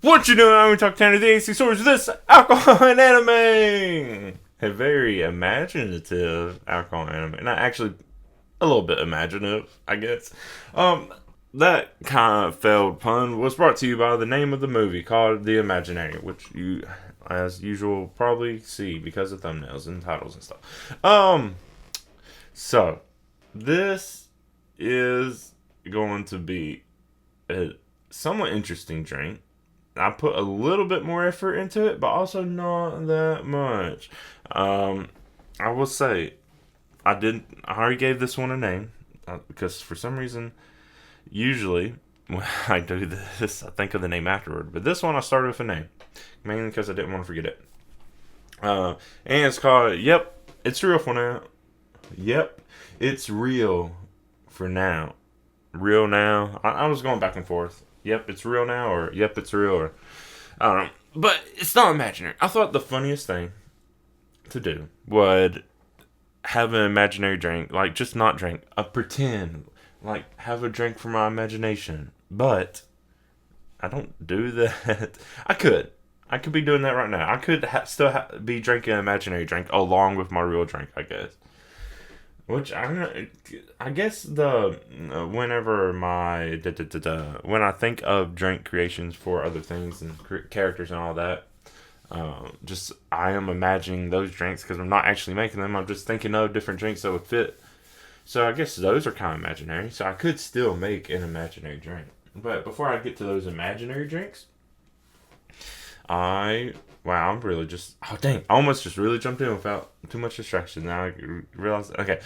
What you doing? I'm talking to the AC Source. This alcohol and anime. A very imaginative alcohol and anime. Not actually a little bit imaginative, I guess. Um, that kind of failed pun was brought to you by the name of the movie called The Imaginary, which you, as usual, probably see because of thumbnails and titles and stuff. So this is going to be a somewhat interesting drink. I put a little bit more effort into it, but also not that much. Um, I will say I didn't. I already gave this one a name because for some reason, usually when I do this, I think of the name afterward. But this one I started with a name, mainly because I didn't want to forget it. And it's called "Yep, It's Real for Now." Yep, it's real for now. Real now. I was going back and forth. Yep, it's real now, or yep, it's real, or I don't know. But it's not imaginary. I thought the funniest thing to do would have an imaginary drink, like just not drink, a pretend, like have a drink for my imagination. But I don't do that. I could. I could be doing that right now. I could be drinking an imaginary drink along with my real drink, I guess. Which I guess the whenever my when I think of drink creations for other things and characters and all that, just I am imagining those drinks because I'm not actually making them. I'm just thinking of different drinks that would fit. So I guess those are kind of imaginary. So I could still make an imaginary drink. But before I get to those imaginary drinks, wow, I'm really just dang, I almost just really jumped in without too much distraction. Now I realize okay.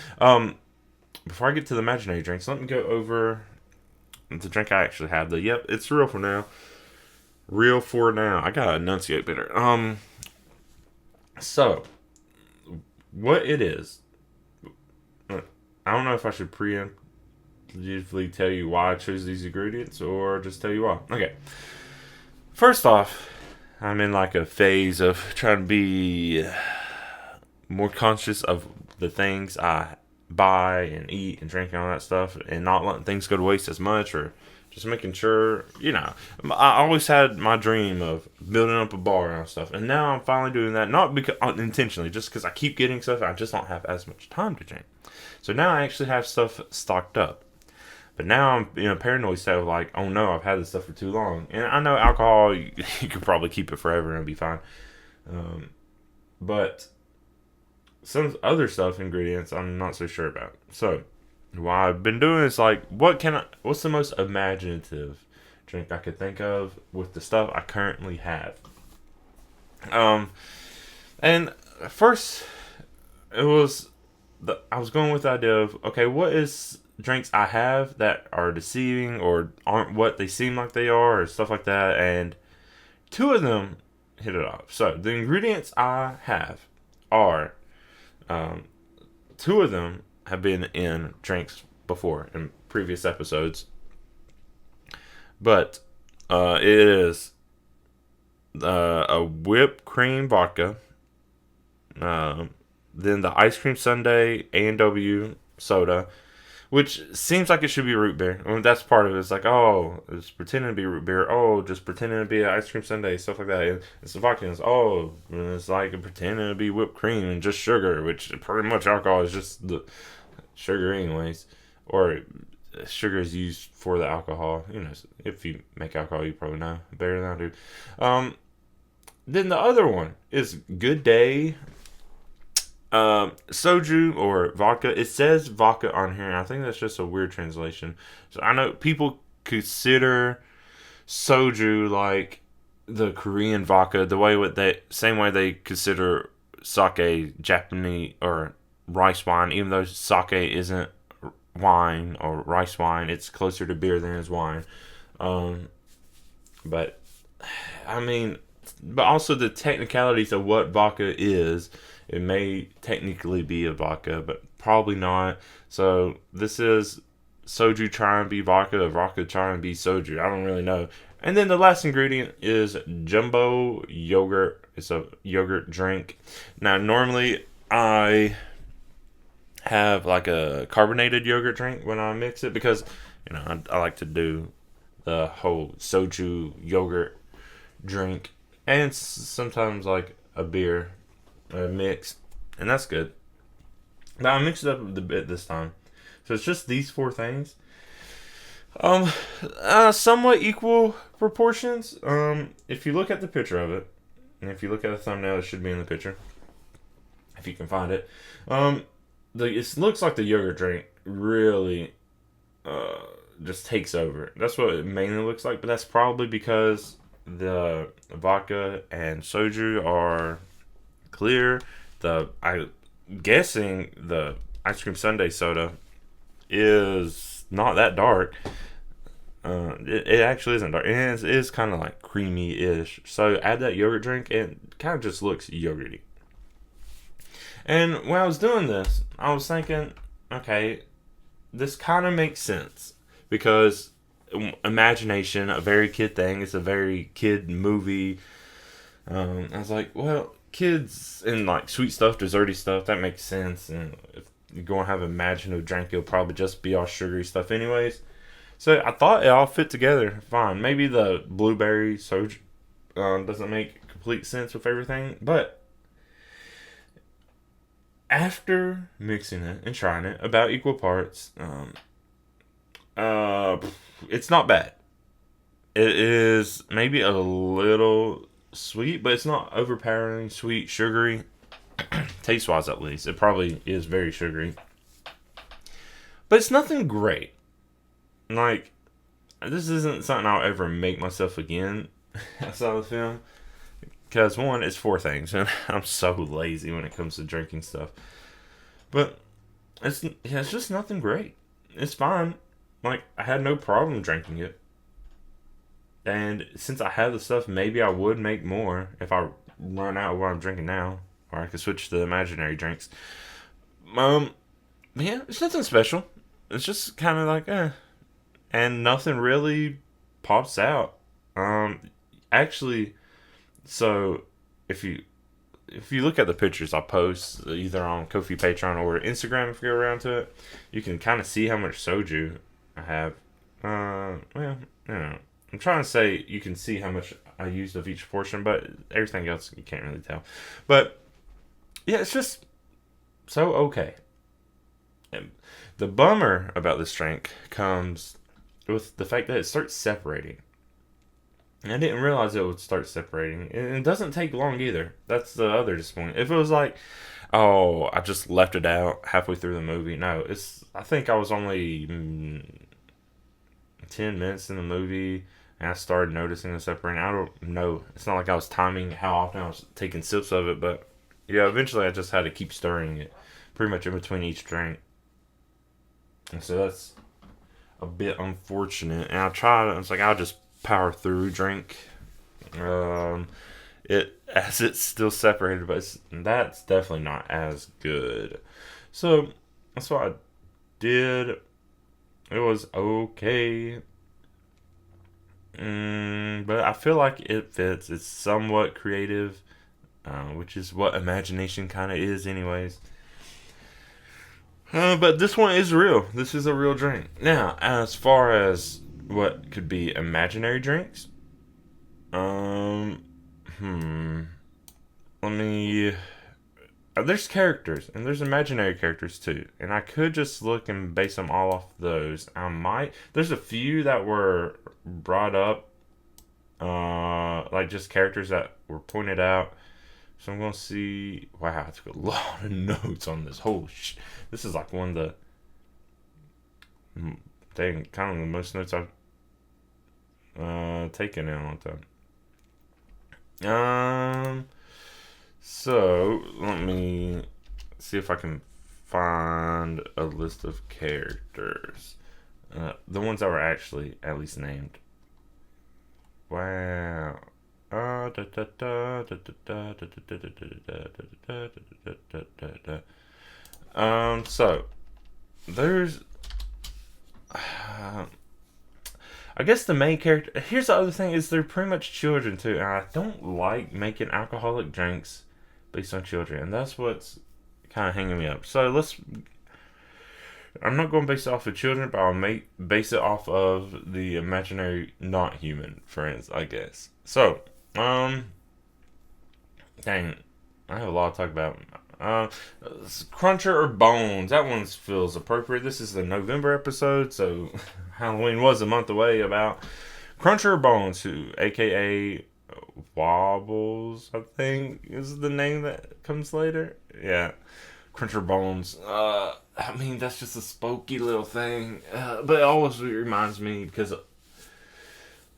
Before I get to the imaginary drinks, let me go over the drink I actually have. The yep, it's real for now. Real for now. I gotta enunciate better. So what it is, I don't know if I should preemptively tell you why I chose these ingredients or just tell you why. Okay. First off, I'm in like a phase of trying to be more conscious of the things I buy and eat and drink and all that stuff, and not letting things go to waste as much, or just making sure, I always had my dream of building up a bar and stuff, and now I'm finally doing that, not because intentionally, just because I keep getting stuff, I just don't have as much time to drink. So now I actually have stuff stocked up. But now I'm in a paranoid state of like, oh no, I've had this stuff for too long. And I know alcohol, you could probably keep it forever and it'll be fine. But some other stuff, ingredients, I'm not so sure about. So what I've been doing is like, what's the most imaginative drink I could think of with the stuff I currently have? And first, it was I was going with the idea of, okay, what is drinks I have that are deceiving or aren't what they seem like they are or stuff like that, and two of them hit it off. So the ingredients I have are, two of them have been in drinks before in previous episodes, but it is a whipped cream vodka, then the ice cream sundae A&W soda, which seems like it should be root beer. I mean, that's part of it. It's like, oh, it's pretending to be root beer. Oh, just pretending to be an ice cream sundae, stuff like that. And it's the vodka. It's like pretending to be whipped cream and just sugar, which pretty much alcohol is just the sugar, anyways. Or sugar is used for the alcohol. If you make alcohol, you probably know better than I do. Then the other one is Good Day soju or vodka. It says vodka on here. I think that's just a weird translation. So I know people consider soju like the Korean vodka, the way what they same way they consider sake Japanese or rice wine, even though sake isn't wine or rice wine. It's closer to beer than it is wine. But I mean, but also the technicalities of what vodka is. It may technically be a vodka, but probably not. So this is soju trying to be vodka, or vodka trying to be soju. I don't really know. And then the last ingredient is jumbo yogurt. It's a yogurt drink. Now, normally I have like a carbonated yogurt drink when I mix it because I like to do the whole soju yogurt drink, and sometimes like a beer mix, and that's good. Now I mixed it up a bit this time, so it's just these four things. Um, somewhat equal proportions. If you look at the picture of it, and if you look at the thumbnail, it should be in the picture, if you can find it. It looks like the yogurt drink really, just takes over. That's what it mainly looks like, but that's probably because the vodka and soju are clear. I'm guessing the ice cream sundae soda is not that dark. It actually isn't dark. It is kind of like creamy-ish. So add that yogurt drink, and it kind of just looks yogurty. And when I was doing this, I was thinking, okay, this kind of makes sense because imagination, a very kid thing. It's a very kid movie. I was like, well, kids and like sweet stuff, desserty stuff, that makes sense. And if you're going to have an imaginative drink, it'll probably just be all sugary stuff anyways. So I thought it all fit together fine. Maybe the blueberry soju doesn't make complete sense with everything, but after mixing it and trying it about equal parts, it's not bad. It is maybe a little sweet, but it's not overpowering sweet, sugary. Taste wise, at least, it probably is very sugary, but it's nothing great. Like, this isn't something I'll ever make myself again. I saw the film. Because, one, it's four things, and I'm so lazy when it comes to drinking stuff. But, it's just nothing great. It's fine. Like, I had no problem drinking it. And since I have the stuff, maybe I would make more if I run out of what I'm drinking now. Or I could switch to the imaginary drinks. Yeah, it's nothing special. It's just kind of like, and nothing really pops out. Actually, so if you look at the pictures I post either on Ko-fi, Patreon, or Instagram, if you go around to it, you can kind of see how much soju I have. Well, I'm trying to say you can see how much I used of each portion, but everything else you can't really tell. But yeah, it's just so okay. And the bummer about this drink comes with the fact that it starts separating. And I didn't realize it would start separating. And it doesn't take long either. That's the other disappointment. If it was like, oh, I just left it out halfway through the movie. No, I think I was only 10 minutes in the movie and I started noticing the separating. I don't know. It's not like I was timing how often I was taking sips of it. But yeah, eventually I just had to keep stirring it pretty much in between each drink. And so that's a bit unfortunate. And I was like, I'll just power through drink it as it's still separated, but that's definitely not as good. So that's what I did. It was okay, but I feel like it fits. It's somewhat creative, which is what imagination kind of is anyways. But this one is real. This is a real drink. Now, as far as what could be imaginary drinks, let me. There's characters and there's imaginary characters too, and I could just look and base them all off those. I might. There's a few that were brought up, like just characters that were pointed out. So I'm gonna see. Wow, I took a lot of notes on this. This is like one of the kind of the most notes I've taken in a long time. So let me see if I can find a list of characters. The ones that were actually at least named. Wow. So there's I guess the main character. Here's the other thing: is they're pretty much children too, and I don't like making alcoholic drinks based on children, and that's what's kind of hanging me up. So let's. I'm not going to base it off of children, but I'll base it off of the imaginary not human friends, I guess. So, dang, I have a lot to talk about. Cruncher or Bones? That one feels appropriate. This is the November episode, so Halloween was a month away. About Cruncher or Bones, aka Wobbles, I think is the name that comes later. Yeah, Cruncher Bones. I mean, that's just a spooky little thing, but it always reminds me because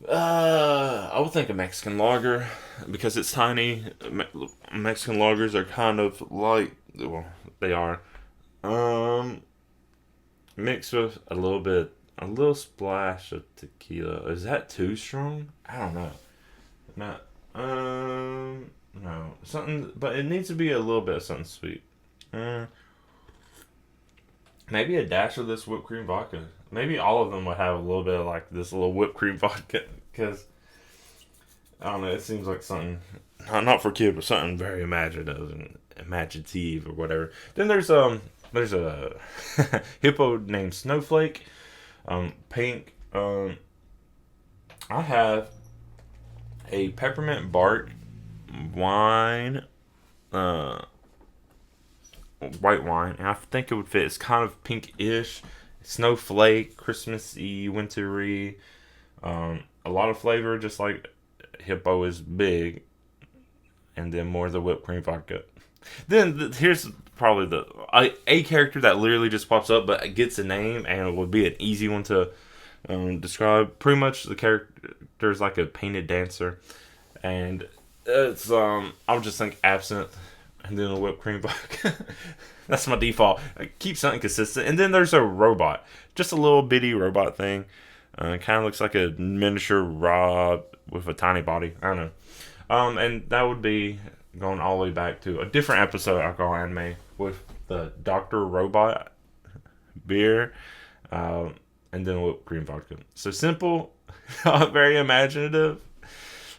I would think a Mexican lager because it's tiny. Mexican lagers are kind of like, well, they are mixed with a little splash of tequila. Is that too strong? I don't know. Not no, something, but it needs to be a little bit of something sweet. Maybe a dash of this whipped cream vodka. Maybe all of them would have a little bit of like this little whipped cream vodka because I don't know. It seems like something not for kids, but something very imaginative and imaginative or whatever. Then there's a hippo named Snowflake, pink. I have a peppermint bark wine, white wine, and I think it would fit. It's kind of pink-ish, snowflake, Christmassy, wintry. A lot of flavor, just like hippo is big, and then more of the whipped cream vodka. Then here's probably a character that literally just pops up, but it gets a name, and it would be an easy one to describe. Pretty much the character is like a painted dancer, and it's I would just think absinthe and then a whipped cream vodka. That's my default. I keep something consistent. And then there's a robot, just a little bitty robot thing. Kind of looks like a miniature Rob with a tiny body. I don't know. And that would be going all the way back to a different episode of Alcohol Anime with the Dr. Robot beer, and then whipped cream vodka. So simple, very imaginative.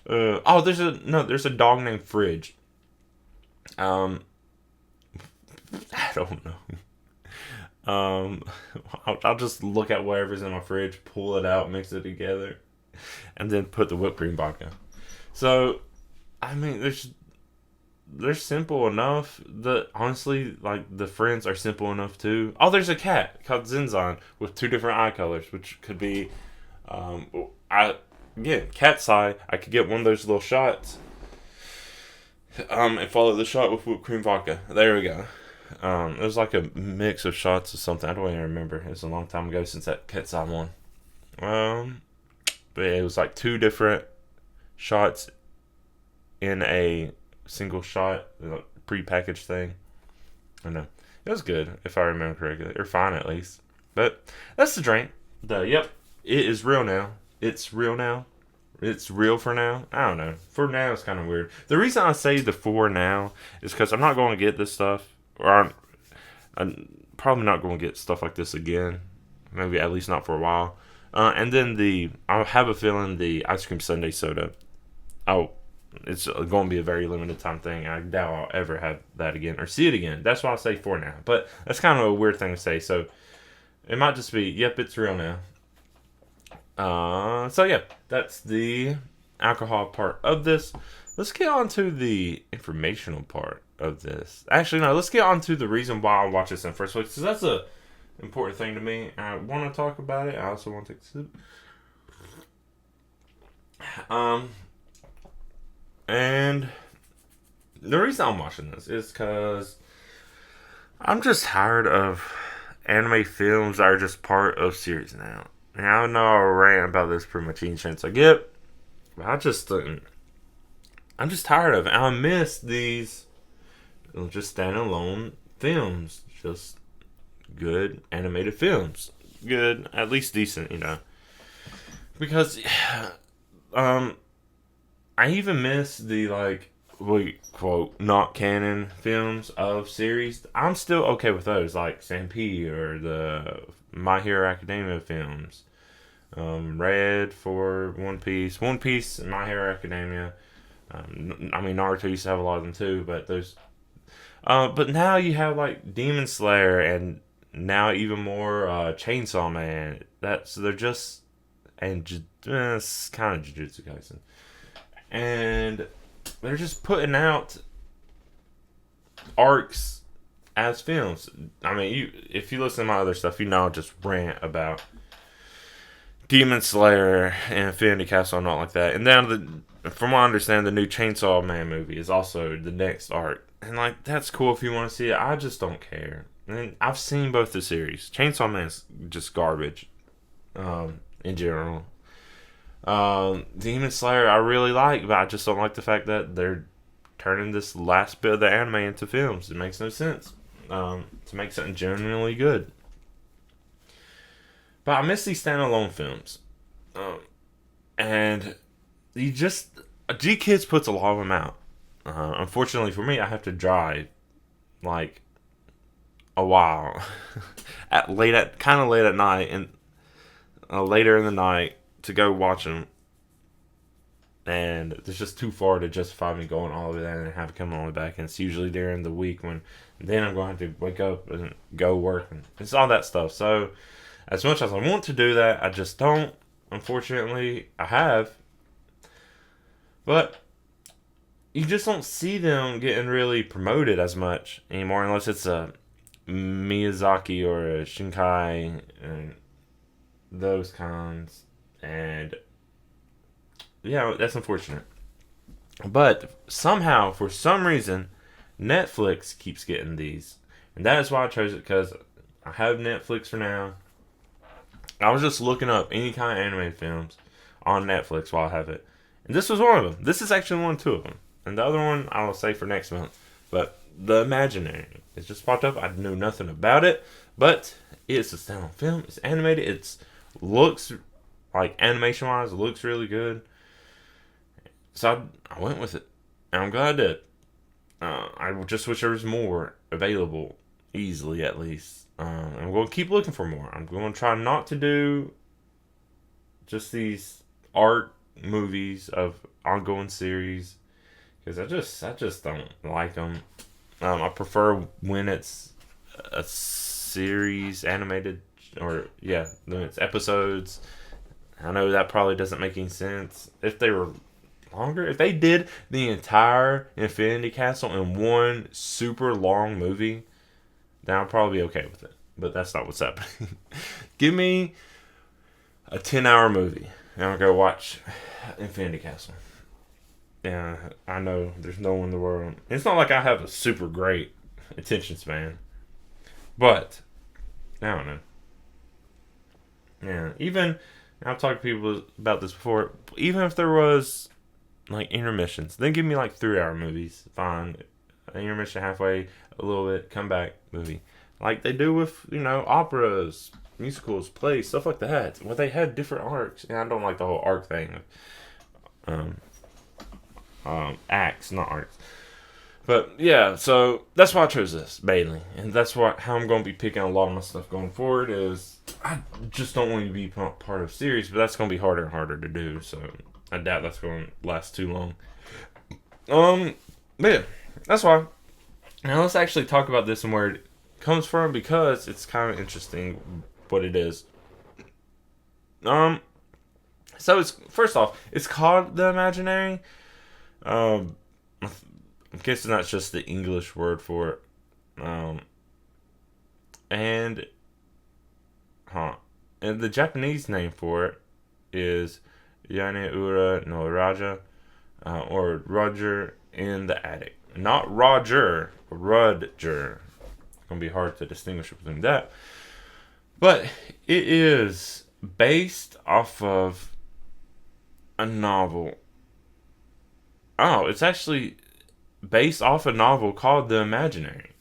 There's a dog named Fridge. I don't know. I'll just look at whatever's in my fridge, pull it out, mix it together, and then put the whipped cream vodka. So, I mean, they're simple enough that honestly, like the friends are simple enough too. Oh, there's a cat called Zinzon with 2 different eye colors, which could be, cat's eye. I could get one of those little shots. And follow the shot with whipped cream vodka. There we go. It was like a mix of shots or something. I don't even remember. It was a long time ago since that cat's eye one. But yeah, it was like 2 different shots in a single shot, pre-packaged thing. I don't know. It was good, if I remember correctly. Or fine, at least. But that's the drink. It is real now. It's real now. It's real for now. I don't know. For now, it's kind of weird. The reason I say the for now is because I'm not going to get this stuff. Or I'm probably not going to get stuff like this again. Maybe at least not for a while. And then I have a feeling the ice cream sundae soda. It's going to be a very limited time thing. I doubt I'll ever have that again or see it again. That's why I say for now. But that's kind of a weird thing to say. So it might just be, yep, it's real now. That's the alcohol part of this. Let's get on to the informational part of this. Actually, no, let's get on to the reason why I watch this in the first place, because that's a important thing to me. I want to talk about it. I also want to take a sip. And the reason I'm watching this is because I'm just tired of anime films that are just part of series now. And I know I'll rant about this pretty much any chance I get, but I'm just tired of it. I miss these just standalone films, just good animated films, good, at least decent, because I even miss the quote not canon films of series. I'm still okay with those, like Stampede or the My Hero Academia films. Red for One Piece and My Hero Academia. Naruto used to have a lot of them too, but those. But now you have like Demon Slayer and now even more Chainsaw Man. They're just and it's kind of Jujutsu Kaisen, and they're just putting out arcs as films. I mean, if you listen to my other stuff, I'll just rant about Demon Slayer and Infinity Castle and all like that. And then, from what I understand, the new Chainsaw Man movie is also the next arc. And like, that's cool if you want to see it. I just don't care. And I've seen both the series. Chainsaw Man's just garbage, in general. Demon Slayer I really like, but I just don't like the fact that they're turning this last bit of the anime into films. It makes no sense. To make something genuinely good. But I miss these standalone films. And G Kids puts a lot of them out. Unfortunately for me, I have to drive like a while kind of late at night and later in the night to go watch them. And it's just too far to justify me going all the way there and have to come all the way back. And it's usually during the week when then I'm going to have to wake up and go work. And it's all that stuff. So as much as I want to do that, I just don't. Unfortunately, I have. But you just don't see them getting really promoted as much anymore unless it's a Miyazaki or a Shinkai and those kinds. And yeah, that's unfortunate. But somehow, for some reason, Netflix keeps getting these. And that is why I chose it, because I have Netflix for now. I was just looking up any kind of anime films on Netflix while I have it. And this was one of them. This is actually two of them. And the other one I will say for next month. But The Imaginary. It just popped up. I knew nothing about it. But it's a standalone film. It's animated. It looks, like animation-wise, it looks really good. So I went with it. And I'm glad I did. I just wish there was more available. Easily, at least. I'm going to keep looking for more. I'm going to try not to do just these art movies of ongoing series. Because I just don't like them. I prefer when it's a series, animated, or when it's episodes. I know that probably doesn't make any sense. If they were longer, if they did the entire Infinity Castle in one super long movie, then I'll probably be okay with it. But that's not what's happening. Give me a 10-hour movie, and I'll go watch Infinity Castle. Yeah, I know there's no one in the world. It's not like I have a super great attention span. But, I don't know. Yeah, even, I've talked to people about this before, even if there was, like, intermissions, then give me, like, 3-hour movies. Fine. An intermission halfway, a little bit, come back, movie. Like they do with, operas, musicals, plays, stuff like that. Where they had different arcs. And I don't like the whole arc thing. Acts, not arcs. But yeah, so that's why I chose this, mainly. And that's how I'm going to be picking a lot of my stuff going forward is I just don't want to be part of series, but that's going to be harder and harder to do. So I doubt that's going to last too long. But yeah, that's why. Now let's actually talk about this and where it comes from, because it's kind of interesting what it is. So it's, first off, it's called The Imaginary. I'm guessing that's just the English word for it. And the Japanese name for it is Yane Ura no Raja, or Roger in the Attic. Not Roger, Rudger. It's going to be hard to distinguish between that. But it is based off of a novel. Oh, it's actually based off a novel called The Imaginary.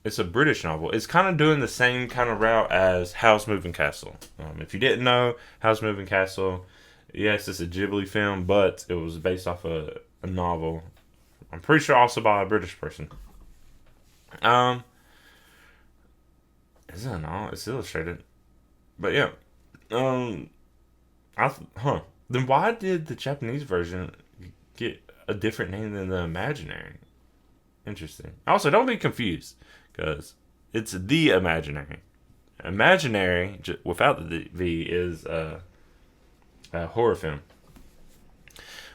It's a British novel. It's kind of doing the same kind of route as Howl's Moving Castle. If you didn't know, Howl's Moving Castle, yes, it's a Ghibli film, but it was based off a novel. I'm pretty sure also by a British person. Is it a novel? It's illustrated. But yeah. Then why did the Japanese version get a different name than The Imaginary? Interesting. Also, don't be confused, because It's the imaginary. Imaginary, without the V, is a horror film.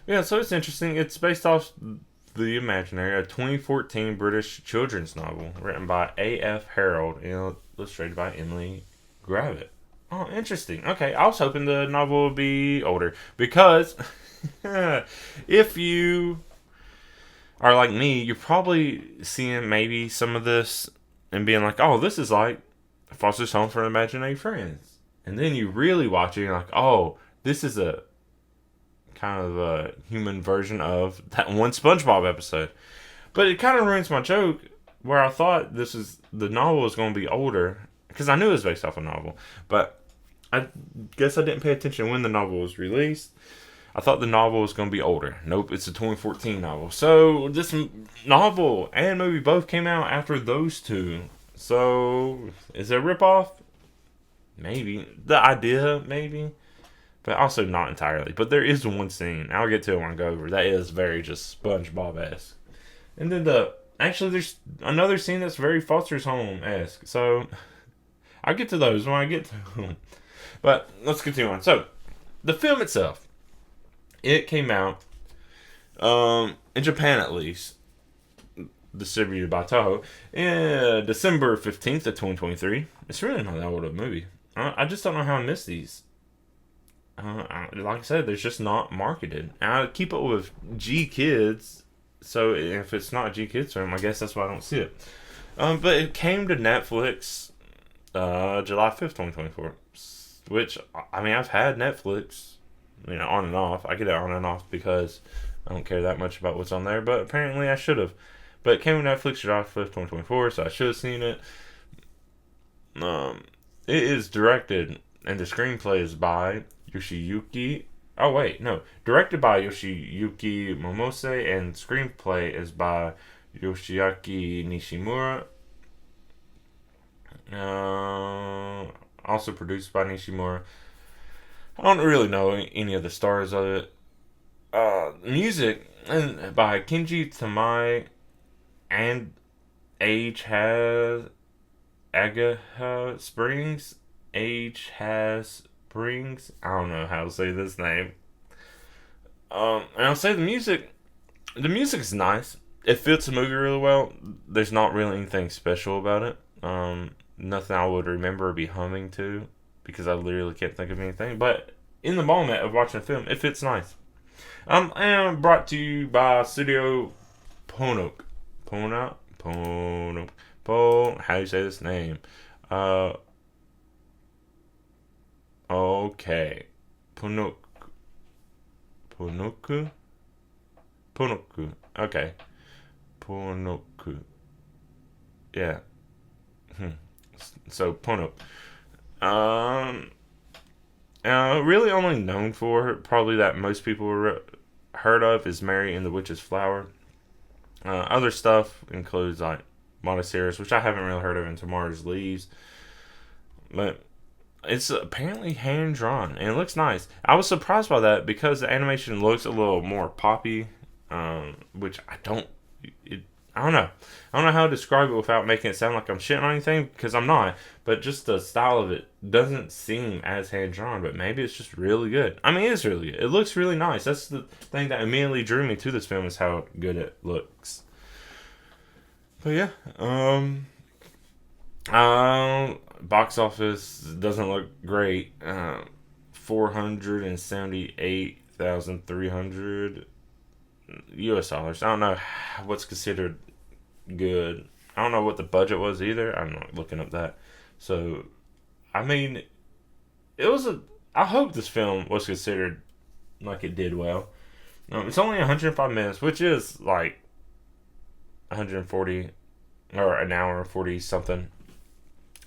Yeah, so it's interesting. It's based off The Imaginary, a 2014 British children's novel written by A.F. Harold and illustrated by Emily Gravett. Oh, interesting. Okay, I was hoping the novel would be older because if you are like me, you're probably seeing maybe some of this and being like, oh, this is like Foster's Home for Imaginary Friends. And then you really watch it and you're like, oh, this is a kind of a human version of that one SpongeBob episode. But it kind of ruins my joke where I thought the novel was going to be older because I knew it was based off a novel. But I guess I didn't pay attention when the novel was released. I thought the novel was going to be older. Nope, it's a 2014 novel. So this novel and movie both came out after those two. So is it a ripoff? Maybe. The idea, maybe. But also not entirely. But there is one scene, I'll get to it when I go over, that is very just SpongeBob-esque. And then actually there's another scene that's very Foster's Home-esque. So I'll get to those when I get to them. But let's continue on. So, the film itself, it came out, in Japan at least, distributed by Toho, December 15th of 2023. It's really not that old of a movie. I just don't know how I missed these. Like I said, there's just not marketed. I keep up with G Kids, so if it's not a G Kids film, I guess that's why I don't see it. But it came to Netflix July 5th, 2024. Which, I mean, I've had Netflix, on and off. I get it on and off because I don't care that much about what's on there, but apparently I should have. But it came to Netflix July 5th, 2024, so I should have seen it. It is directed, and the screenplay is by Yoshiyuki. Oh, wait, no. Directed by Yoshiyuki Momose, and screenplay is by Yoshiaki Nishimura. Also produced by Nishimura. I don't really know any of the stars of it. Music by Kenji Tamai and Age Has Agaha Springs. Age Has Springs. I don't know how to say this name. And I'll say the music is nice. It fits the movie really well. There's not really anything special about it. Nothing I would remember or be humming to because I literally can't think of anything. But in the moment of watching the film, it fits nice. And brought to you by Studio Ponok. Ponok? How do you say this name? Okay. Ponoku. Okay. Ponoku. Yeah. So, Ponok. Really only known for, probably that most people heard of, is Mary and the Witch's Flower. Other stuff includes, like, Montessori's, which I haven't really heard of, and Tomorrow's Leaves. But it's apparently hand-drawn, and it looks nice. I was surprised by that, because the animation looks a little more poppy, which I don't know. I don't know how to describe it without making it sound like I'm shitting on anything, because I'm not. But just the style of it doesn't seem as hand-drawn, but maybe it's just really good. I mean, it is really good. It looks really nice. That's the thing that immediately drew me to this film, is how good it looks. But yeah, box office doesn't look great. 478,300 US dollars. I don't know what's considered good. I don't know what the budget was either. I'm not looking up that. So, I mean, I hope this film was considered like it did well. It's only 105 minutes, which is like 140 or an hour and 40 something.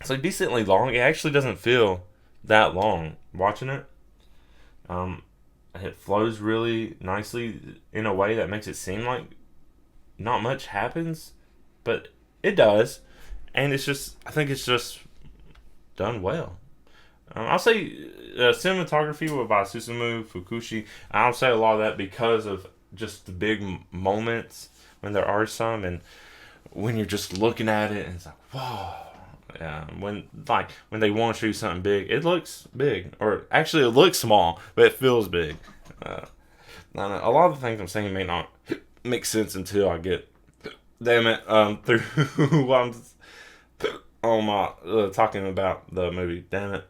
It's like decently long. It actually doesn't feel that long watching it. It flows really nicely in a way that makes it seem like not much happens, but it does. And I think it's just done well. I'll say cinematography was by Susumu Fukushi. I'll say a lot of that because of just the big moments when there are some, and when you're just looking at it and it's like, whoa, When they want to do something big, it looks big, or actually it looks small, but it feels big. A lot of the things I'm saying may not make sense until I get, damn it, through while I'm on my talking about the movie. Damn it.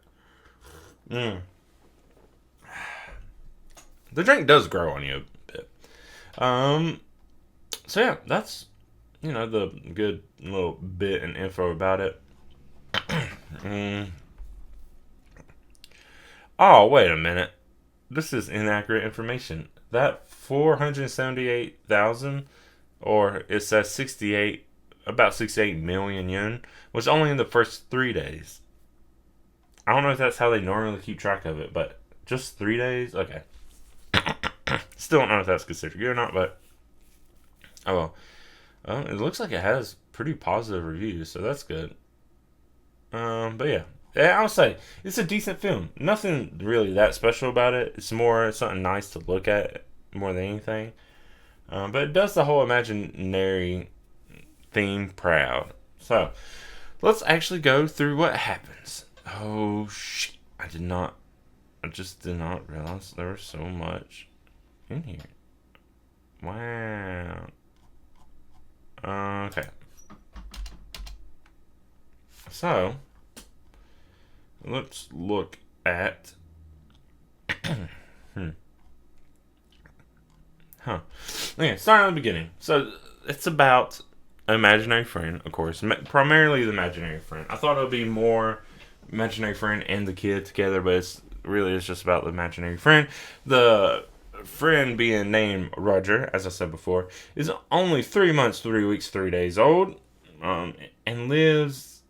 The drink does grow on you a bit. So yeah, that's the good little bit and info about it. Oh, wait a minute. This is inaccurate information. That 478,000, or it says about 68 million yen, was only in the first 3 days. I don't know if that's how they normally keep track of it, but just 3 days? Okay. Still don't know if that's considered good or not, but oh well. It looks like it has pretty positive reviews, so that's good. But yeah. I'll say it's a decent film. Nothing really that special about it. It's more something nice to look at more than anything. But it does the whole imaginary theme proud. So let's actually go through what happens. Oh shit! I just did not realize there was so much in here. Wow. Okay. So let's look at. Okay, starting at the beginning. So it's about an imaginary friend, of course, primarily the imaginary friend. I thought it would be more imaginary friend and the kid together, but it's just about the imaginary friend. The friend being named Roger, as I said before, is only 3 months, 3 weeks, 3 days old, and lives,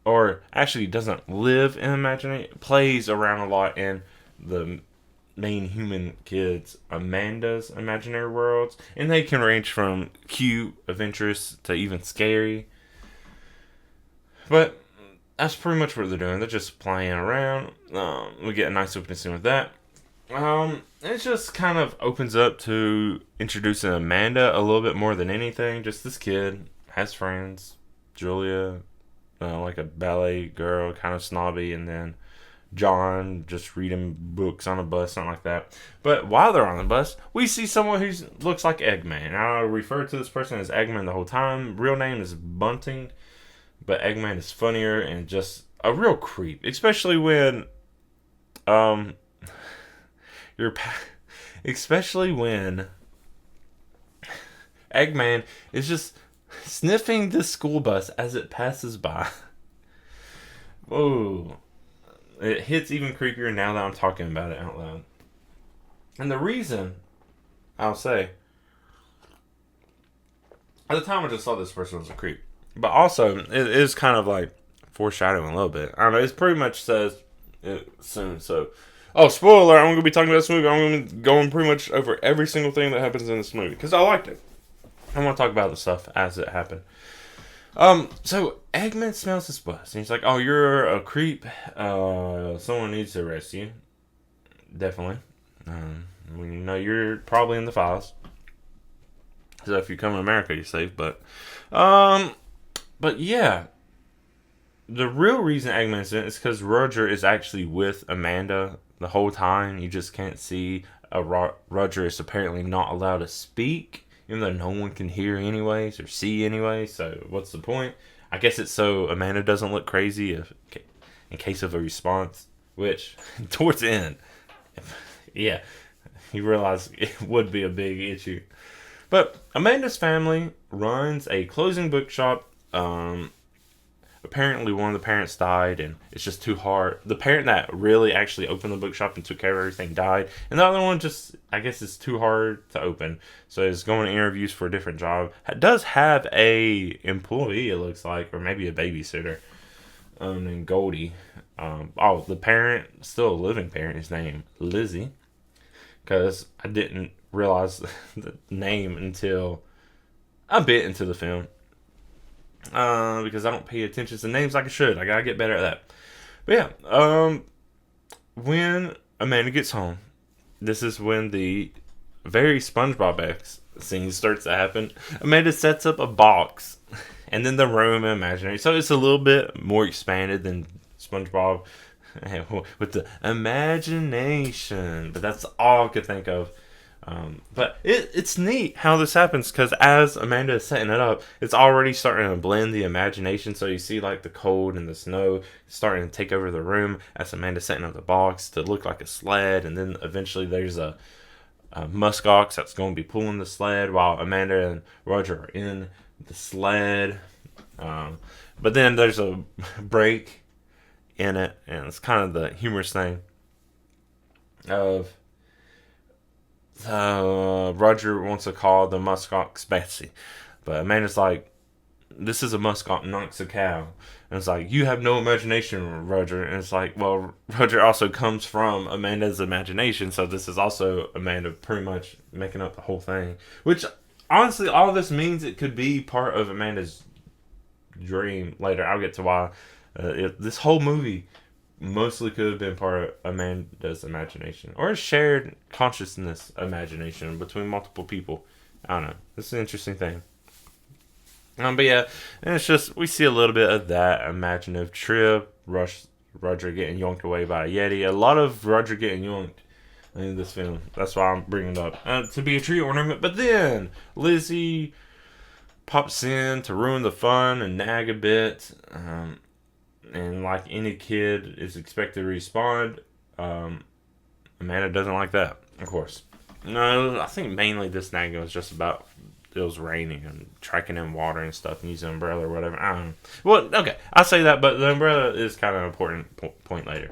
or actually doesn't live in imaginary, plays around a lot in the main human kids Amanda's imaginary worlds, and they can range from cute, adventurous to even scary. But that's pretty much what they're doing. They're just playing around. We get a nice opening scene with that. It just kind of opens up to introducing Amanda a little bit more than anything. Just this kid has friends, Julia, like a ballet girl, kind of snobby, and then John just reading books on a bus, something like that. But while they're on the bus, we see someone who looks like Eggman. I refer to this person as Eggman the whole time. Real name is Bunting, but Eggman is funnier and just a real creep, especially when especially when Eggman is just sniffing the school bus as it passes by. Whoa. It hits even creepier now that I'm talking about it out loud. And the reason, I'll say, at the time I just thought this person was a creep. But also, it is kind of like foreshadowing a little bit. I don't know, it pretty much says it soon. So, spoiler alert, I'm going to be talking about this movie. I'm going to be going pretty much over every single thing that happens in this movie. Because I liked it. I want to talk about the stuff as it happened. So Eggman smells this bus, and he's like, "Oh, you're a creep. Someone needs to arrest you. Definitely. We know you're probably in the files. So if you come to America, you're safe. But yeah, the real reason Eggman's in it is because Roger is actually with Amanda the whole time. You just can't see. Roger is apparently not allowed to speak, even though no one can hear anyways or see anyway. So what's the point? I guess it's so Amanda doesn't look crazy in case of a response. Which, towards the end, yeah, you realize it would be a big issue. But Amanda's family runs a clothing bookshop. Apparently one of the parents died, and it's just too hard. The parent that really actually opened the bookshop and took care of everything died, and the other one just, I guess, it's too hard to open. So he's going to interviews for a different job. It does have a employee, it looks like, or maybe a babysitter, named Goldie. The parent, still a living parent, is named Lizzie, because I didn't realize the name until a bit into the film. Because I don't pay attention to names like I should. I gotta get better at that. But yeah, when Amanda gets home, this is when the very SpongeBob-esque scene starts to happen. Amanda sets up a box And then the room imaginary. So it's a little bit more expanded than SpongeBob with the imagination. But that's all I could think of. But it's neat how this happens because as Amanda is setting it up, it's already starting to blend the imagination. So you see like the cold and the snow starting to take over the room as Amanda's setting up the box to look like a sled. And then eventually there's a muskox that's going to be pulling the sled while Amanda and Roger are in the sled. But then there's a break in it, and it's kind of the humorous thing of Roger wants to call the muskox Betsy, but Amanda's like, this is a muskox, not a cow. And it's like, you have no imagination, Roger. And it's like, well, Roger also comes from Amanda's imagination, so this is also Amanda pretty much making up the whole thing. Which, honestly, all this means it could be part of Amanda's dream later. I'll get to why. This whole movie mostly could have been part of Amanda's imagination. Or a shared consciousness imagination between multiple people. I don't know. It's an interesting thing. But yeah, and it's just, we see a little bit of that imaginative trip. Roger getting yoinked away by a Yeti. A lot of Roger getting yoinked in this film. That's why I'm bringing it up. To be a tree ornament. But then, Lizzie pops in to ruin the fun and nag a bit. And like any kid is expected to respond, Amanda doesn't like that, of course. No, I think mainly this nagging was just about it was raining and tracking in water and stuff and using an umbrella or whatever. I don't know. Well, okay, I say that, but the umbrella is kind of an important point later.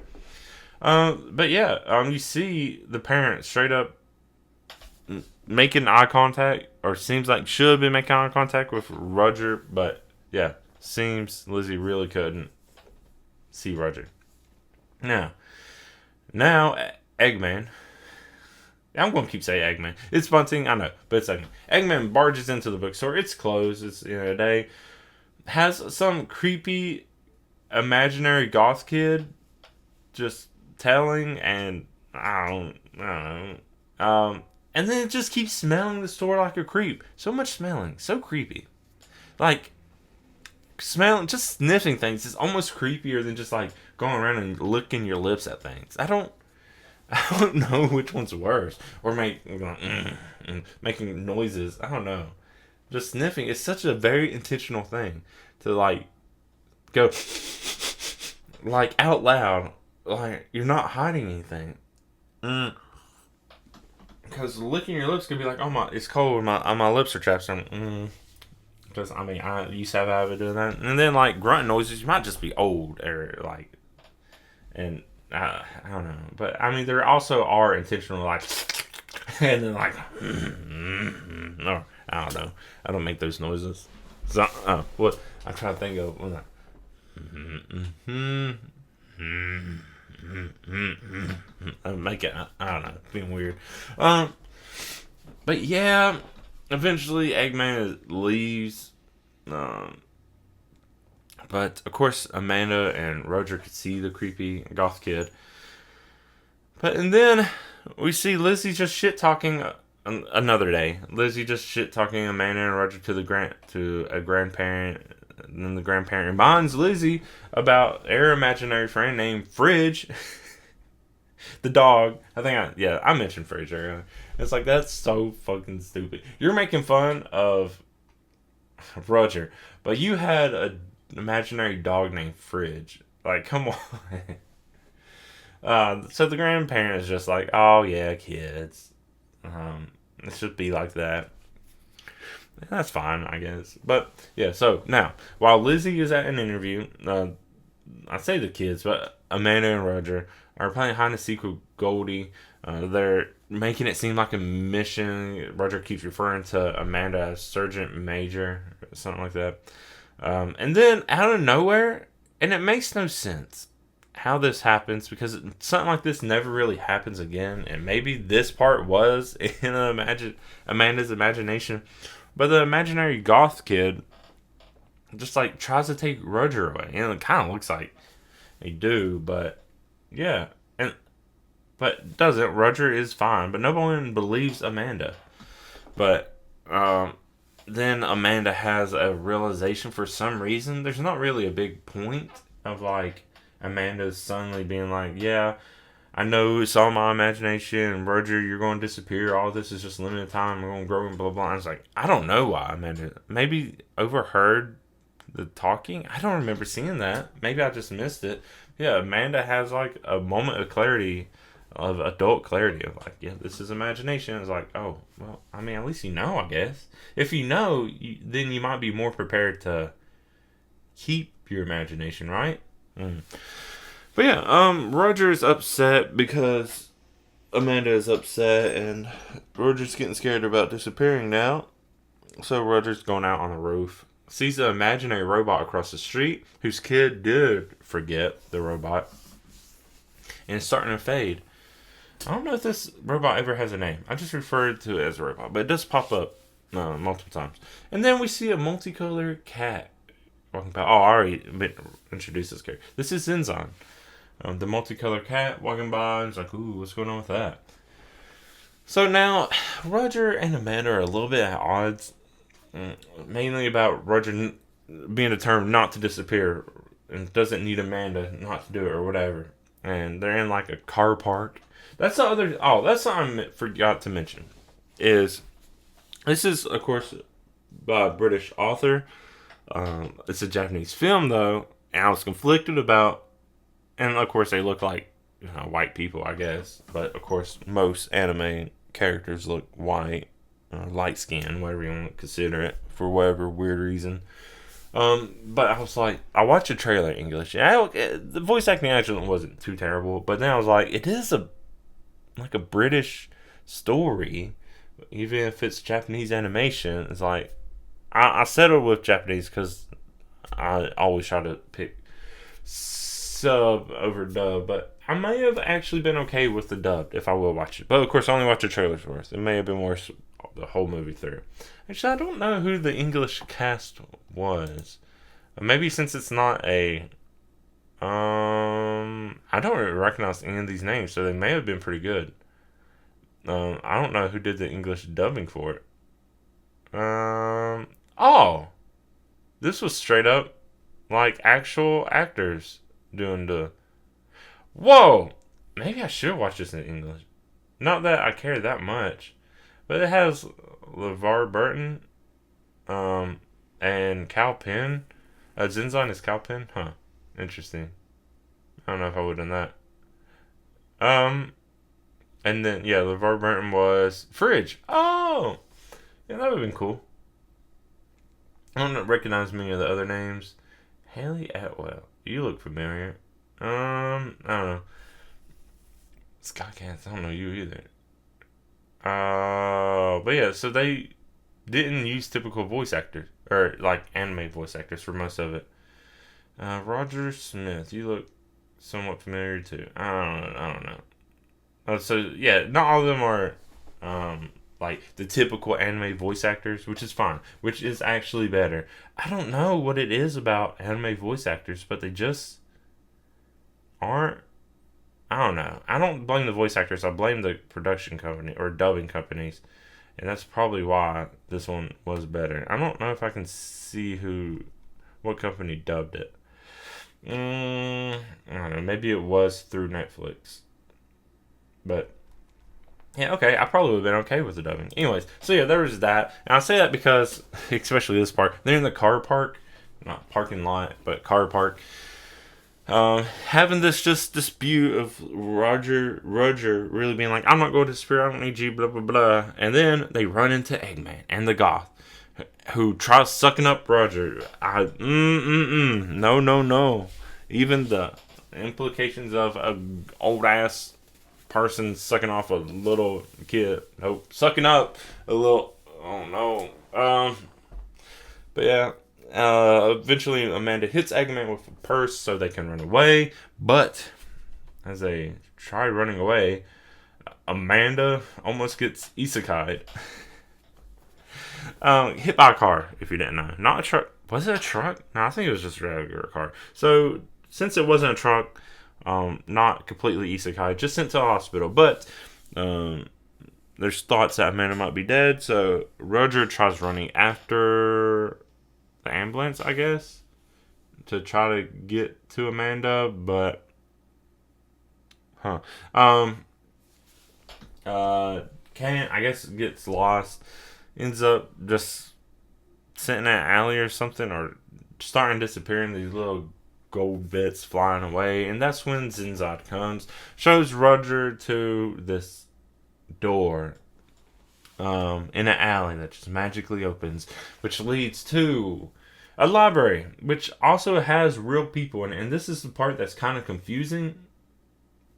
But yeah, you see the parent straight up making eye contact, or seems like should have been making eye contact with Roger, but yeah, seems Lizzie really couldn't see Roger. Now, Eggman. I'm going to keep saying Eggman. It's Bunting, I know, but it's Eggman. Eggman barges into the bookstore. It's closed. It's the end of the day. Has some creepy imaginary goth kid just telling, and I don't know. And then it just keeps smelling the store like a creep. So much smelling. So creepy. Like, smelling, just sniffing things is almost creepier than just like going around and licking your lips at things. I don't know which one's worse. Or making noises. I don't know. Just sniffing. It's such a very intentional thing to like go like out loud. Like you're not hiding anything. Because licking your lips could be like, oh my, it's cold. My lips are chapped. Because I mean, I used to have a habit of doing that. And then like grunt noises, you might just be old or like, and I don't know. But I mean, there also are intentional like, and then like, no, I don't know. I don't make those noises. So, what I'm trying to think of. I make it. I don't know. It's being weird. But yeah, eventually Eggman leaves. But of course, Amanda and Roger could see the creepy goth kid. And then we see Lizzie just shit talking. Another day, Lizzie just shit talking Amanda and Roger to a grandparent. And then the grandparent reminds Lizzie about their imaginary friend named Fridge. The dog. I mentioned Fridge earlier. It's like, that's so fucking stupid. You're making fun of Roger, but you had an imaginary dog named Fridge. Like, come on. So the grandparent is just like, oh yeah, kids. It should be like that. That's fine, I guess. But yeah, so now while Lizzie is at an interview, I say the kids, but Amanda and Roger are playing hide and seek with Goldie. They're making it seem like a mission. Roger keeps referring to Amanda as Sergeant Major, something like that. And then out of nowhere, and it makes no sense how this happens, because something like this never really happens again. And maybe this part was in Amanda's imagination. But the imaginary goth kid just like tries to take Roger away. And it kind of looks like they do, but yeah. But doesn't. Roger is fine, but no one believes Amanda. But then Amanda has a realization for some reason. There's not really a big point of like Amanda suddenly being like, yeah, I know it's all my imagination, and Roger, you're going to disappear. All this is just limited time. We're going to grow and blah, blah, blah. I was like, I don't know why Amanda. Maybe overheard the talking. I don't remember seeing that. Maybe I just missed it. Yeah, Amanda has like a moment of clarity, of adult clarity of like, yeah, this is imagination. It's like, oh, well, I mean, at least you know, I guess. If you know, then you might be more prepared to keep your imagination, right? Mm. But yeah, Roger's upset because Amanda is upset, and Roger's getting scared about disappearing now. So Roger's going out on the roof, sees an imaginary robot across the street, whose kid did forget the robot, and it's starting to fade. I don't know if this robot ever has a name. I just referred to it as a robot, but it does pop up multiple times. And then we see a multicolored cat walking by. Oh, I already introduced this character. This is Zenzan. The multicolored cat walking by, and it's like, ooh, what's going on with that? So now, Roger and Amanda are a little bit at odds, mainly about Roger being determined not to disappear and doesn't need Amanda not to do it or whatever. And they're in like a car park. That's the other. Oh, that's something I forgot to mention. This is of course by a British author. It's a Japanese film though, and I was conflicted about. And of course, they look like white people, I guess. But of course, most anime characters look white, light skinned, whatever you want to consider it, for whatever weird reason. But I was like, I watched the trailer in English. The voice acting actually wasn't too terrible. But then I was like, it is a British story, even if it's Japanese animation. It's like I settled with Japanese because I always try to pick sub over dub, but I may have actually been okay with the dub if I will watch it. But of course, I only watched the trailers first. It may have been worse the whole movie through. Actually, I don't know who the English cast was. Maybe since it's not a I don't really recognize any of these names, so they may have been pretty good. I don't know who did the English dubbing for it. Oh, this was straight up like actual actors doing the. Whoa, maybe I should watch this in English. Not that I care that much, but it has LeVar Burton, and Cal Penn. Zenzan is Cal Penn, huh? Interesting. I don't know if I would have done that. And then yeah, LeVar Burton was Fridge. Oh, yeah, that would have been cool. I don't recognize many of the other names. Haley Atwell, you look familiar. I don't know. Scott Cants, I don't know you either. But yeah, so they didn't use typical voice actors or like anime voice actors for most of it. Roger Smith, you look somewhat familiar too. I don't know. So yeah, not all of them are like the typical anime voice actors, which is fine, which is actually better. I don't know what it is about anime voice actors, but they just aren't. I don't know. I don't blame the voice actors. I blame the production company or dubbing companies, and that's probably why this one was better. I don't know if I can see what company dubbed it. I don't know. Maybe it was through Netflix, but yeah, okay. I probably would have been okay with the dubbing. Anyways, so yeah, there was that, and I say that because, especially this part, they're in the car park, not parking lot, but car park. Having this just dispute of Roger really being like, I'm not going to disappear, I don't need you, blah, blah, blah. And then they run into Eggman and the Goth, who tries sucking up Roger. No. Even the implications of a old ass person sucking off a little kid. Nope. Sucking up a little, oh no. But yeah. Eventually, Amanda hits Eggman with a purse so they can run away. But as they try running away, Amanda almost gets isekai'd. Hit by a car, if you didn't know. Not a truck. Was it a truck? No, I think it was just a regular car. So, since it wasn't a truck, not completely isekai, just sent to a hospital. But there's thoughts that Amanda might be dead, so Roger tries running after the ambulance, I guess, to try to get to Amanda, but can't, I guess, gets lost, ends up just sitting in an alley or something, or starting disappearing, these little gold bits flying away, and that's when Zinzad comes, shows Roger to this door in an alley that just magically opens, which leads to a library, which also has real people in it. And this is the part that's kind of confusing,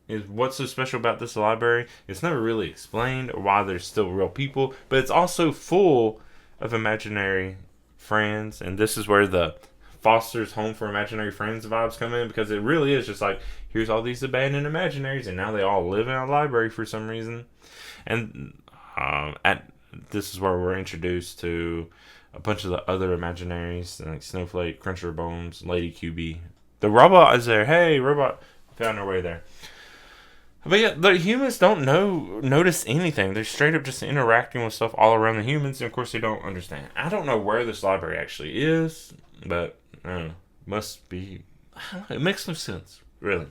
is what's so special about this library. It's never really explained why there's still real people, but it's also full of imaginary friends, and this is where the Foster's Home for Imaginary Friends vibes come in, because it really is just like, here's all these abandoned imaginaries, and now they all live in a library for some reason. And this is where we're introduced to a bunch of the other imaginaries, like Snowflake, Cruncher Bones, Lady QB. The robot is there. Hey, robot found our way there. But yeah, the humans don't notice anything. They're straight up just interacting with stuff all around the humans, and of course they don't understand. I don't know where this library actually is, but I don't know. Must be. I don't know, it makes no sense, really.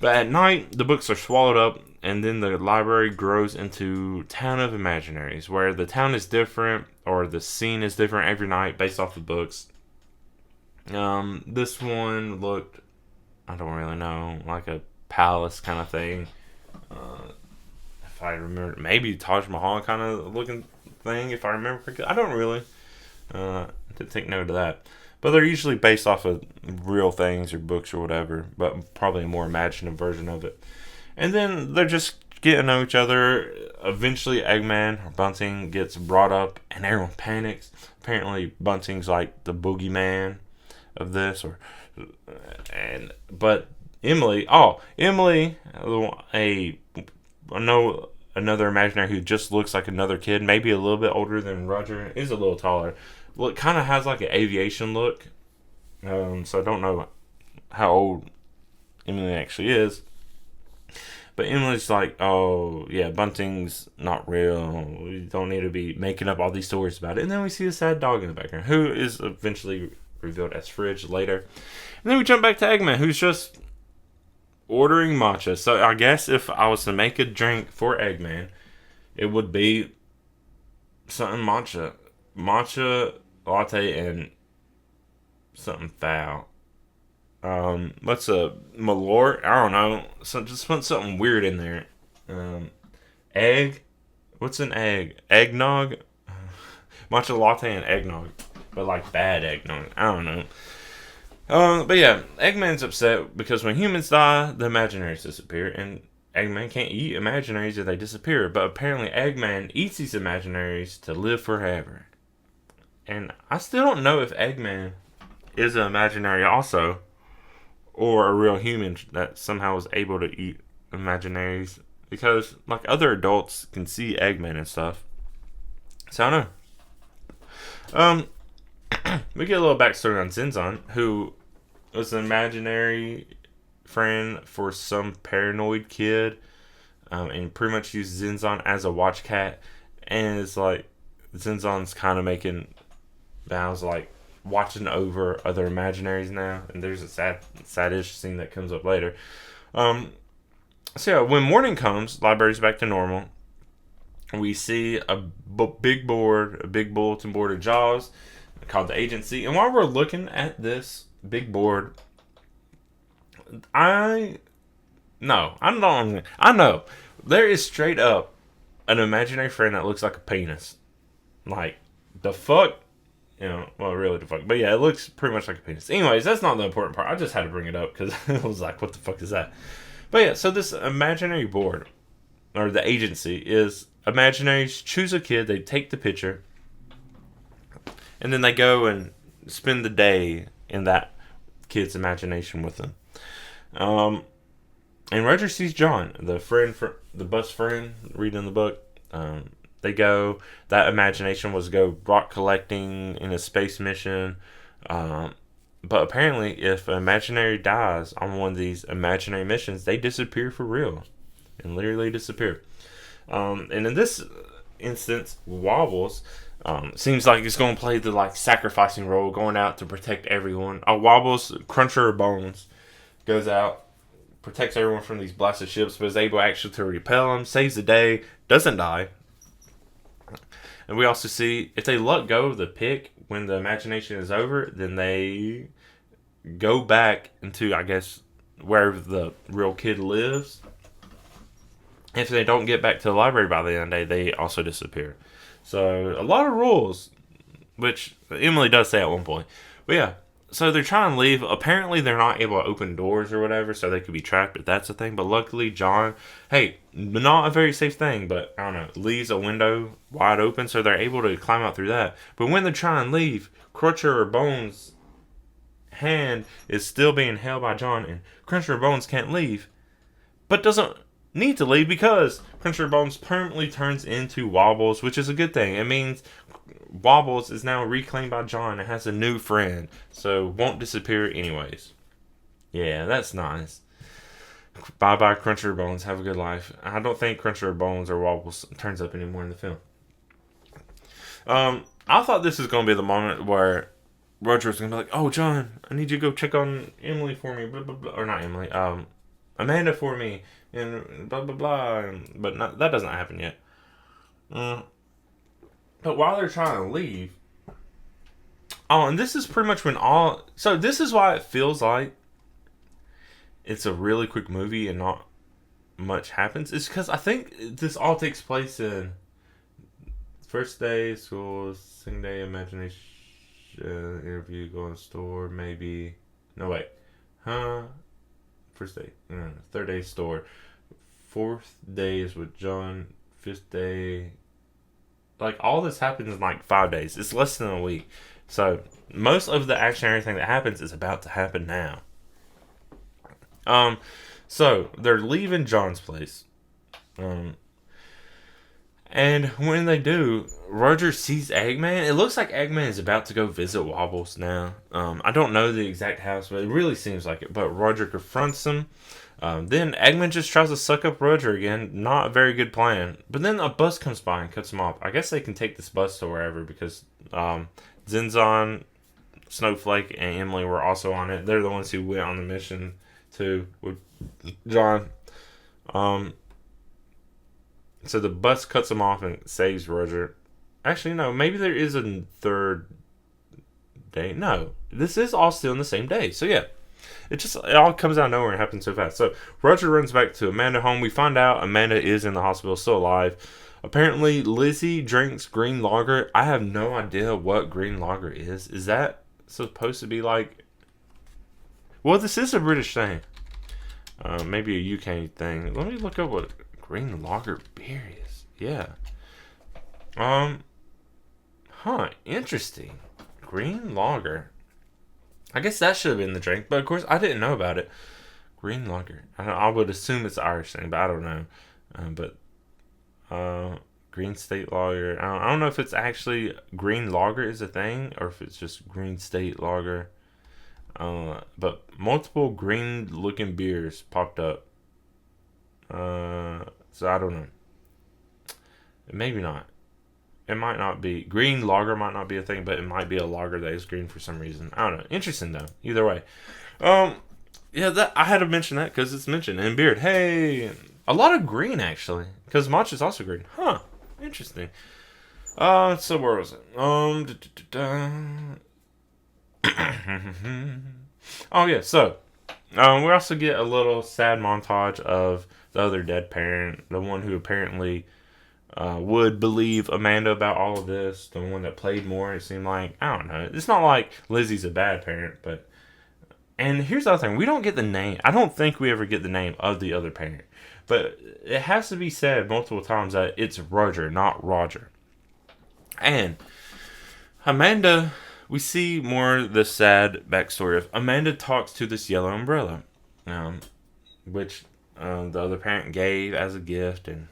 But at night, the books are swallowed up, and then the library grows into Town of Imaginaries, where the town is different, or the scene is different every night based off the books. This one looked, I don't really know, like a palace kind of thing. If I remember, maybe Taj Mahal kind of looking thing, if I remember correctly. I don't really. Didn't take note of that. But they're usually based off of real things or books or whatever, but probably a more imaginative version of it. And then they're just getting to know each other. Eventually, Eggman or Bunting gets brought up, and everyone panics. Apparently, Bunting's like the boogeyman of this, but Emily, another imaginary who just looks like another kid, maybe a little bit older than Roger, is a little taller. Well, it kind of has like an aviation look. So I don't know how old Emily actually is. But Emily's like, oh, yeah, Bunting's not real. We don't need to be making up all these stories about it. And then we see a sad dog in the background, who is eventually revealed as Fridge later. And then we jump back to Eggman, who's just ordering matcha. So I guess if I was to make a drink for Eggman, it would be something matcha. Matcha, latte, and something foul. What's a malort? I don't know. So just put something weird in there. Egg? What's an egg? Eggnog? Matcha latte and eggnog. But like bad eggnog. I don't know. But yeah, Eggman's upset because when humans die, the imaginaries disappear, and Eggman can't eat imaginaries if they disappear. But apparently Eggman eats these imaginaries to live forever. And I still don't know if Eggman is an imaginary also, or a real human that somehow was able to eat imaginaries, because like other adults can see Eggman and stuff. So I don't know. We get a little backstory on Zinzon, who was an imaginary friend for some paranoid kid, and pretty much used Zinzon as a watch cat. And it's like Zinzon's kind of making vows, like watching over other imaginaries now. And there's a sad-ish scene that comes up later. So yeah, when morning comes, library's back to normal. We see a big bulletin board of Jaws called the Agency. And while we're looking at this big board, I know there is straight up an imaginary friend that looks like a penis. Like, the fuck? Well, really the fuck. But yeah, it looks pretty much like a penis. Anyways, that's not the important part. I just had to bring it up because I was like, what the fuck is that? But yeah, so this imaginary board, or the Agency, is imaginaries choose a kid, they take the picture, and then they go and spend the day in that kid's imagination with them. And Roger sees John, the best friend, reading the book. They go, that imagination was go rock collecting in a space mission. But apparently, if an imaginary dies on one of these imaginary missions, they disappear for real. And literally disappear. And in this instance, Wobbles seems like he's going to play the like sacrificing role, going out to protect everyone. Wobbles, Cruncher of Bones, goes out, protects everyone from these blasted ships, but is able actually to repel them, saves the day, doesn't die. And we also see if they let go of the pick when the imagination is over, then they go back into, I guess, wherever the real kid lives. If they don't get back to the library by the end of the day, they also disappear. So, a lot of rules, which Emily does say at one point. But yeah, so they're trying to leave. Apparently, they're not able to open doors or whatever, so they could be trapped if that's a thing. But luckily, John, hey, not a very safe thing, but I don't know, leaves a window wide open, so they're able to climb out through that. But when they're trying to leave, Cruncher or Bones' hand is still being held by John, and Cruncher or Bones can't leave, but doesn't need to leave because Cruncher Bones permanently turns into Wobbles, which is a good thing. It means Wobbles is now reclaimed by John and has a new friend, so won't disappear anyways. Yeah, that's nice. Bye bye Cruncher Bones, have a good life. I don't think Cruncher Bones or Wobbles turns up anymore in the film. I thought this was going to be the moment where Roger was going to be like, oh John, I need you to go check on Emily for me, blah blah blah, or not Emily, Amanda for me, and blah blah blah, but that doesn't happen yet. But while they're trying to leave, and this is pretty much when so this is why it feels like it's a really quick movie and not much happens. It's because I think this all takes place in first day school, second day imagination, interview, go in the store, maybe. No wait, first day, no, third day store, fourth day is with John, fifth day. Like, all this happens in like 5 days. It's less than a week. So, most of the action and everything that happens is about to happen now. So, they're leaving John's place. And when they do, Roger sees Eggman. It looks like Eggman is about to go visit Wobbles now. I don't know the exact house, but it really seems like it. But Roger confronts him. Then Eggman just tries to suck up Roger again. Not a very good plan. But then a bus comes by and cuts him off. I guess they can take this bus to wherever because Zenzon, Snowflake, and Emily were also on it. They're the ones who went on the mission too with John. So the bus cuts him off and saves Roger. Actually, no. Maybe there is a third day. No. This is all still in the same day. So yeah. It all comes out of nowhere and happens so fast. So Roger runs back to Amanda home. We find out Amanda is in the hospital, still alive. Apparently, Lizzie drinks green lager. I have no idea what green lager is. Is that supposed to be like... Well, this is a British thing. Maybe a UK thing. Let me look up what green lager beer is. Yeah. Interesting. Green lager. I guess that should have been the drink, but of course I didn't know about it. Green lager. I would assume it's an Irish thing, but I don't know. Green State Lager. I don't know if it's actually green lager is a thing or if it's just Green State Lager. But multiple green looking beers popped up. So I don't know. Maybe not. It might not be. Green lager might not be a thing, but it might be a lager that is green for some reason. I don't know. Interesting, though. Either way. Yeah, I had to mention that because it's mentioned in Beard. Hey! A lot of green, actually. Because matcha is also green. Huh. Interesting. So where was it? Oh, yeah. So, we also get a little sad montage of the other dead parent. The one who apparently... would believe Amanda about all of this, the one that played more. It seemed like, I don't know. It's not like Lizzie's a bad parent, but. And here's the other thing: we don't get the name. I don't think we ever get the name of the other parent, but it has to be said multiple times that it's Roger, not Roger. And Amanda, we see more the sad backstory of Amanda talks to this yellow umbrella, which the other parent gave as a gift, and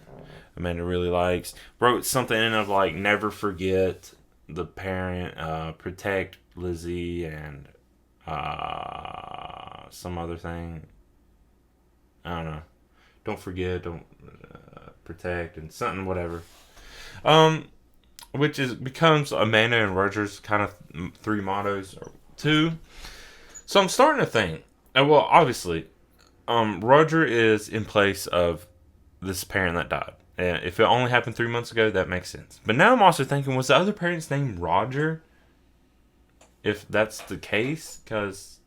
Amanda really likes. Wrote something in of like never forget the parent, protect Lizzie, and some other thing. I don't know. Don't forget. Don't protect, and something, whatever. Which becomes Amanda and Roger's kind of three mottos, or two. So I'm starting to think, well, obviously, Roger is in place of this parent that died. And if it only happened 3 months ago, that makes sense. But now I'm also thinking, was the other parent's name Roger? If that's the case, because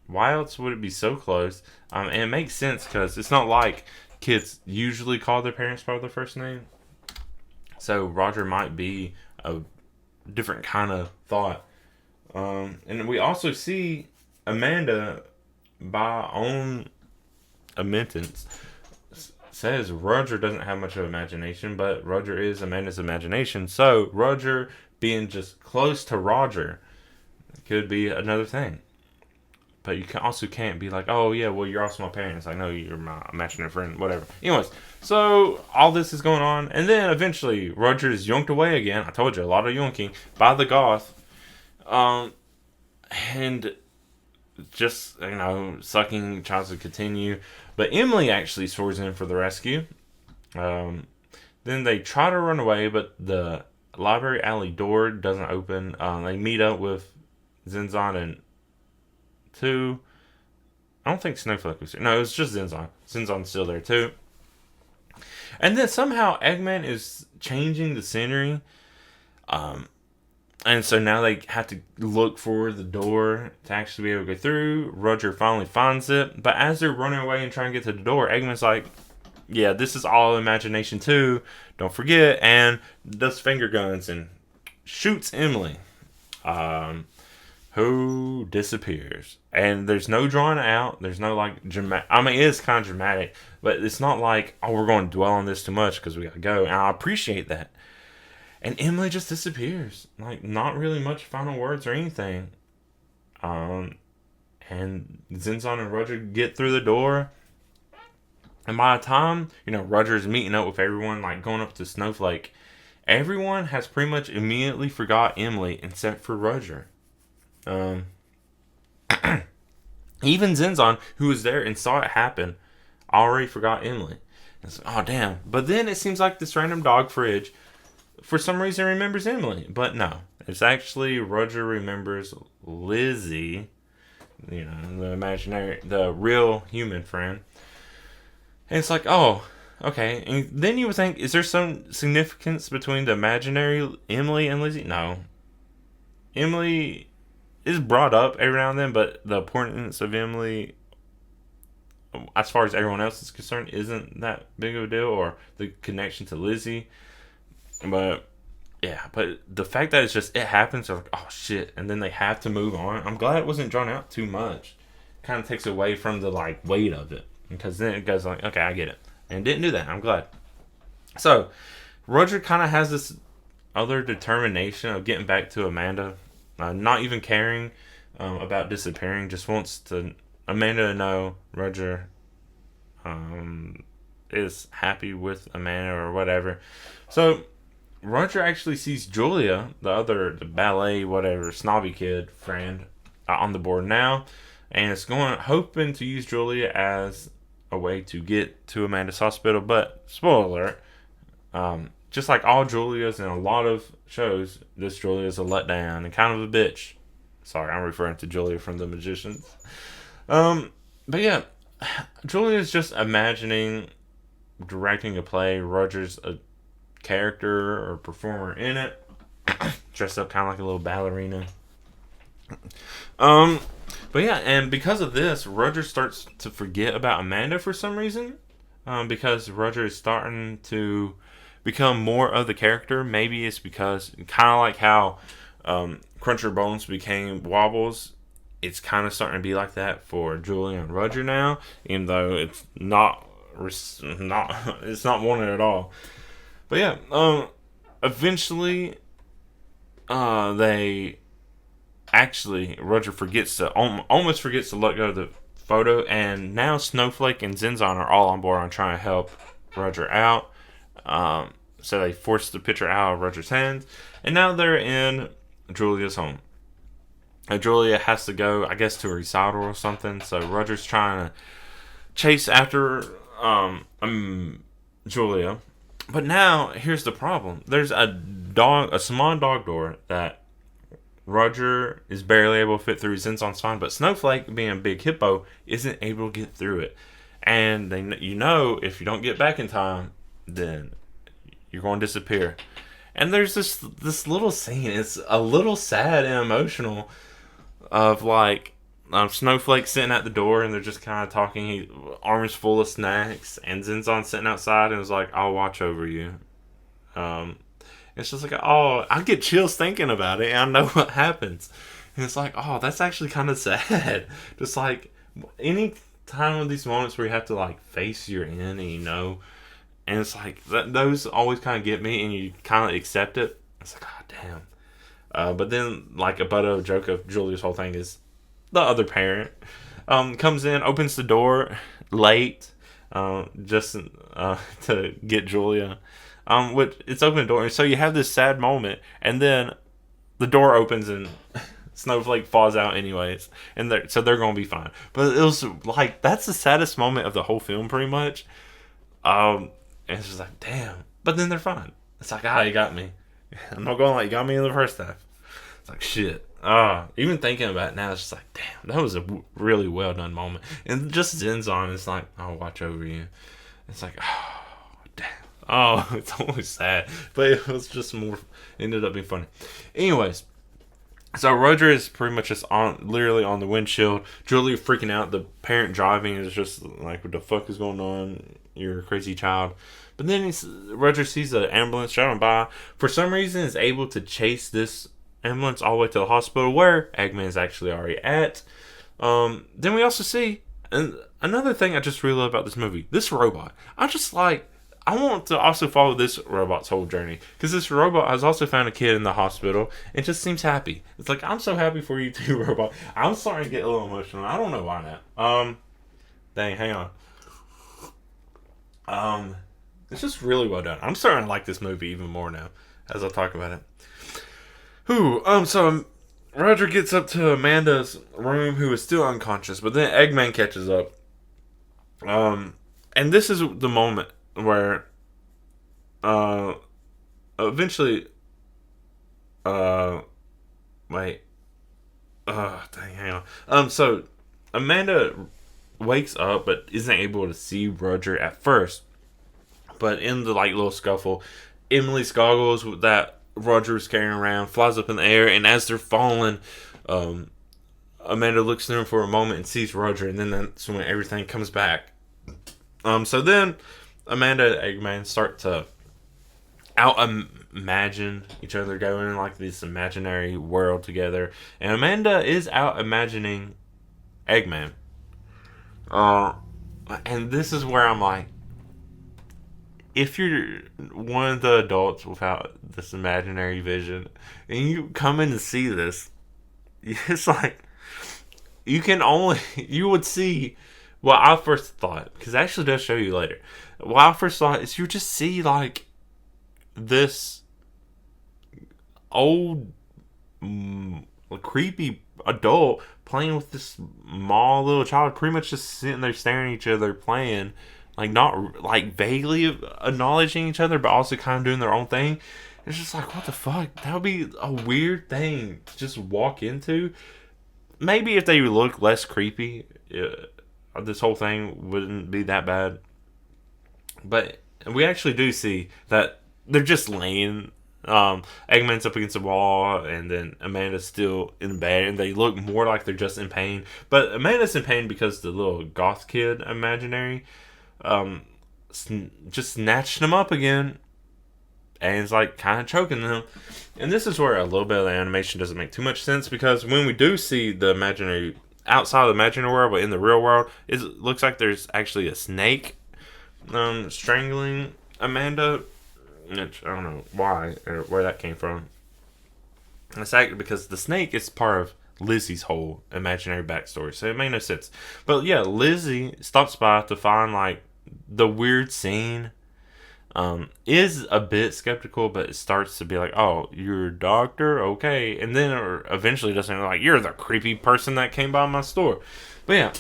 why else would it be so close? And it makes sense because it's not like kids usually call their parents by their first name. So Roger might be a different kind of thought. And we also see Amanda, by own admittance, says Roger doesn't have much of imagination, but Roger is Amanda's imagination. So Roger being just close to Roger could be another thing. But you also can't be like, oh yeah, well, you're also my parent. It's like, no, you're my imaginary friend, whatever. Anyways, so all this is going on, and then eventually Roger is yoinked away again. I told you, a lot of yoinking by the goth. And just, sucking tries to continue. But Emily actually soars in for the rescue. Then they try to run away, but the library alley door doesn't open. They meet up with Zenzon and two. I don't think Snowflake was here. No, it was just Zenzon. Zenzon's still there too. And then somehow Eggman is changing the scenery. And so now they have to look for the door to actually be able to go through. Roger finally finds it. But as they're running away and trying to get to the door, Eggman's like, yeah, this is all imagination too. Don't forget. And does finger guns and shoots Emily. Who disappears. And there's no drawing out. There's no dramatic. I mean, it is kind of dramatic. But it's not like, oh, we're going to dwell on this too much because we got to go. And I appreciate that. And Emily just disappears. Not really much final words or anything. And Zenzon and Roger get through the door. And by the time, Roger's meeting up with everyone, going up to Snowflake, everyone has pretty much immediately forgot Emily except for Roger. Even Zenzon, who was there and saw it happen, already forgot Emily. It's like, oh, damn. But then it seems like this random dog fridge for some reason remembers Emily. But no, it's actually Roger remembers Lizzie, the real human friend. And it's like, oh, okay. And then you would think, is there some significance between the imaginary Emily and Lizzie? No. Emily is brought up every now and then, but the importance of Emily, as far as everyone else is concerned, isn't that big of a deal, or the connection to Lizzie. But yeah, but the fact that it happens, they're like, oh shit, and then they have to move on. I'm glad it wasn't drawn out too much. Kind of takes away from the weight of it, because then it goes okay, I get it, and it didn't do that. I'm glad. So Roger kind of has this other determination of getting back to Amanda, not even caring about disappearing. Just wants Amanda to know Roger is happy with Amanda or whatever. So Roger actually sees Julia, the ballet, whatever, snobby kid friend, on the board now, and it's hoping to use Julia as a way to get to Amanda's hospital. But spoiler alert, just like all Julias in a lot of shows, this Julia is a letdown and kind of a bitch. Sorry, I'm referring to Julia from The Magicians. But yeah, Julia is just imagining directing a play. Roger's a character or performer in it, dressed up kind of like a little ballerina. But yeah, and because of this, Roger starts to forget about Amanda for some reason, because Roger is starting to become more of the character. Maybe it's because, kind of like how Cruncher Bones became Wobbles, it's kind of starting to be like that for Julia and Roger now, even though it's not wanted at all. But yeah, eventually, Roger almost forgets to let go of the photo, and now Snowflake and Zenzon are all on board on trying to help Roger out. So they force the picture out of Roger's hands, and now they're in Julia's home. And Julia has to go, I guess, to a recital or something. So Roger's trying to chase after Julia, But now, here's the problem. There's a small dog door that Roger is barely able to fit through. Zinzon's fine, but Snowflake, being a big hippo, isn't able to get through it. And if you don't get back in time, then you're going to disappear. And there's this little scene. It's a little sad and emotional of like Snowflake sitting at the door and they're just kind of talking. He arms full of snacks, and Zinzon sitting outside and was like, "I'll watch over you." It's just like, oh, I get chills thinking about it, and I know what happens. And it's like, oh, that's actually kind of sad. Just like any time of these moments where you have to like face your end, and it's like those always kind of get me, and you kind of accept it. It's like, oh damn. But then like a butt of joke of Julia's whole thing is the other parent comes in, opens the door late, just to get Julia. Which it's open door, and so you have this sad moment, and then the door opens and Snowflake falls out anyways, and they're gonna be fine. But it was like that's the saddest moment of the whole film, pretty much. And it's just like, damn. But then they're fine. It's like, you got me. I'm not going like you got me in the first half. It's like shit. Even thinking about it now, it's just like, damn, that was a really well done moment. And just Zinzon, it's like, I'll watch over you. It's like, damn. Oh, it's always sad, but it was just ended up being funny. Anyways, so Roger is pretty much just literally on the windshield. Julia freaking out. The parent driving is just like, what the fuck is going on? You're a crazy child. But then Roger sees an ambulance driving by. For some reason, is able to chase this ambulance all the way to the hospital where Eggman is actually already at. Then we also see, and another thing I just really love about this movie, this robot. I want to also follow this robot's whole journey, because this robot has also found a kid in the hospital and just seems happy. It's like, I'm so happy for you too, robot. I'm starting to get a little emotional. I don't know why now. Dang, hang on. It's just really well done. I'm starting to like this movie even more now as I talk about it. So Roger gets up to Amanda's room, who is still unconscious, but then Eggman catches up. And this is the moment where eventually wait dang, hang on. So Amanda wakes up but isn't able to see Roger at first, but in the like little scuffle, Emily's goggles that Roger was carrying around flies up in the air, and as they're falling, Amanda looks through them for a moment and sees Roger, and then that's when everything comes back. So then Amanda and Eggman start to imagine each other going in like this imaginary world together. And Amanda is out imagining Eggman. And this is where I'm like, if you're one of the adults without this imaginary vision, and you come in to see this, it's like, you would see what I first thought, because it actually does show you later. What I first thought is you just see like this old creepy adult playing with this small little child, pretty much just sitting there staring at each other playing, like not like vaguely acknowledging each other, but also kind of doing their own thing. It's just like, what the fuck? That would be a weird thing to just walk into. Maybe if they look less creepy, this whole thing wouldn't be that bad. But we actually do see that they're just laying. Eggman's up against the wall, and then Amanda's still in bed, and they look more like they're just in pain. But Amanda's in pain because the little goth kid imaginary just snatched them up again, and is like kind of choking them. And this is where a little bit of the animation doesn't make too much sense, because when we do see the imaginary outside of the imaginary world, but in the real world, it looks like there's actually a snake strangling Amanda. Which I don't know why or where that came from. It's actually because the snake is part of Lizzie's whole imaginary backstory, so it made no sense. But yeah, Lizzie stops by to find like the weird scene. Is a bit skeptical, but it starts to be like, oh, you're a doctor? Okay. And then it eventually doesn't like, you're the creepy person that came by my store. But yeah,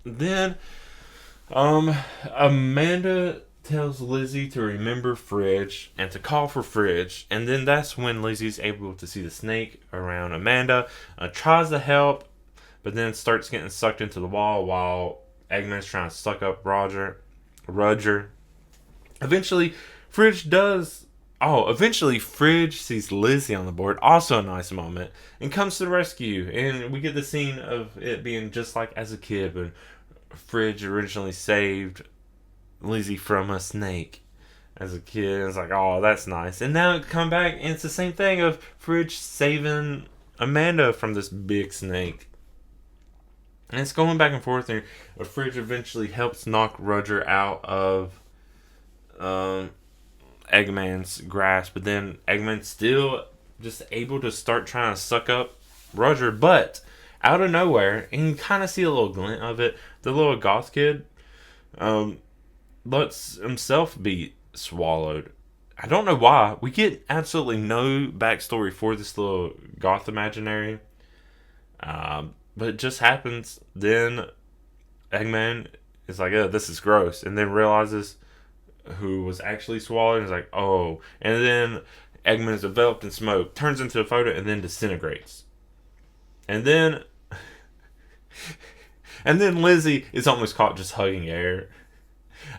then Amanda tells Lizzie to remember Fridge and to call for Fridge. And then that's when Lizzie's able to see the snake around Amanda. Tries to help, but then starts getting sucked into the wall while Eggman's trying to suck up Roger. Eventually, Fridge does. Oh, eventually, Fridge sees Lizzie on the board. Also a nice moment. And comes to the rescue. And we get the scene of it being just like as a kid when Fridge originally saved Lizzie from a snake as a kid. It's like, oh, that's nice. And now it come back and it's the same thing of Fridge saving Amanda from this big snake. And it's going back and forth. And Fridge eventually helps knock Roger out of Eggman's grasp. But then Eggman's still just able to start trying to suck up Roger. But out of nowhere, and you kind of see a little glint of it, the little goth kid lets himself be swallowed. I don't know why. We get absolutely no backstory for this little goth imaginary. But it just happens. Then Eggman is like, oh, this is gross. And then realizes who was actually swallowed. And is like, oh. And then Eggman is enveloped in smoke, turns into a photo, and then disintegrates. And then Lizzie is almost caught just hugging air.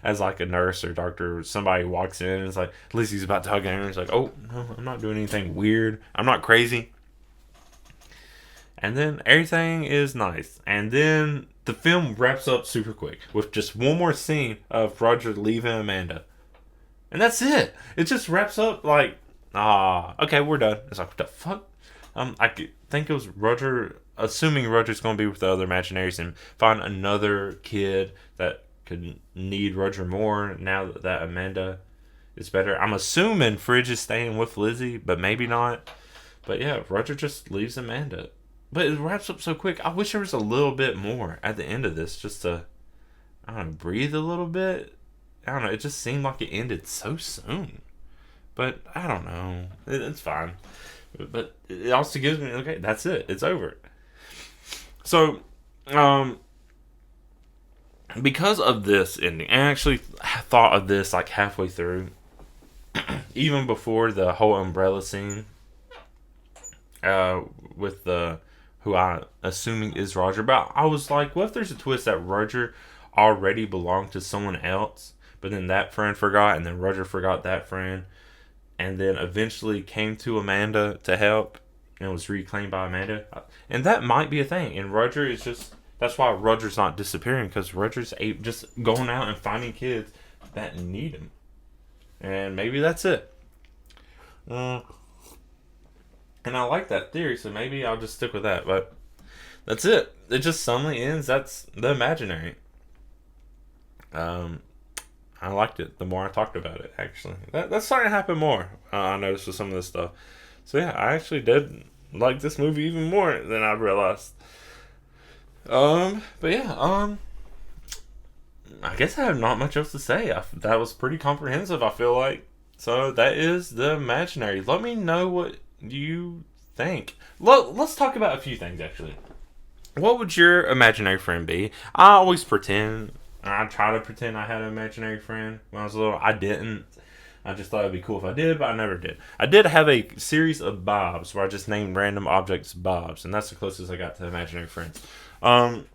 As like a nurse or doctor or somebody walks in and it's like, Lizzie's about to hug air. And it's like, oh, no, I'm not doing anything weird. I'm not crazy. And then everything is nice. And then the film wraps up super quick with just one more scene of Roger leaving Amanda. And that's it. It just wraps up like, okay, we're done. It's like, what the fuck? I think it was Roger, assuming Roger's going to be with the other imaginaries and find another kid that could need Roger more now that Amanda is better. I'm assuming Fridge is staying with Lizzie, but maybe not. But yeah, Roger just leaves Amanda. But it wraps up so quick. I wish there was a little bit more at the end of this just to, I don't know, breathe a little bit. I don't know. It just seemed like it ended so soon. But I don't know. It's fine. But it also gives me, okay, that's it. It's over. So, because of this ending, I actually thought of this like halfway through, even before the whole umbrella scene, with the who I assuming is Roger. But I was like, what if there's a twist that Roger already belonged to someone else, but then that friend forgot, and then Roger forgot that friend, and then eventually came to Amanda to help, and was reclaimed by Amanda, and that might be a thing. And Roger is just. That's why Roger's not disappearing, because Roger's just going out and finding kids that need him. And maybe that's it. And I like that theory, so maybe I'll just stick with that. But that's it. It just suddenly ends. That's the imaginary. I liked it the more I talked about it, actually. That's starting to happen more, I noticed with some of this stuff. So yeah, I actually did like this movie even more than I realized. But yeah, I guess I have not much else to say. That was pretty comprehensive, I feel like. So that is the imaginary. Let me know what you think. Let's talk about a few things, actually. What would your imaginary friend be? I always pretend. I try to pretend I had an imaginary friend when I was little. I didn't. I just thought it'd be cool if I did, but I never did. I did have a series of Bobs where I just named random objects Bobs, and that's the closest I got to imaginary friends. But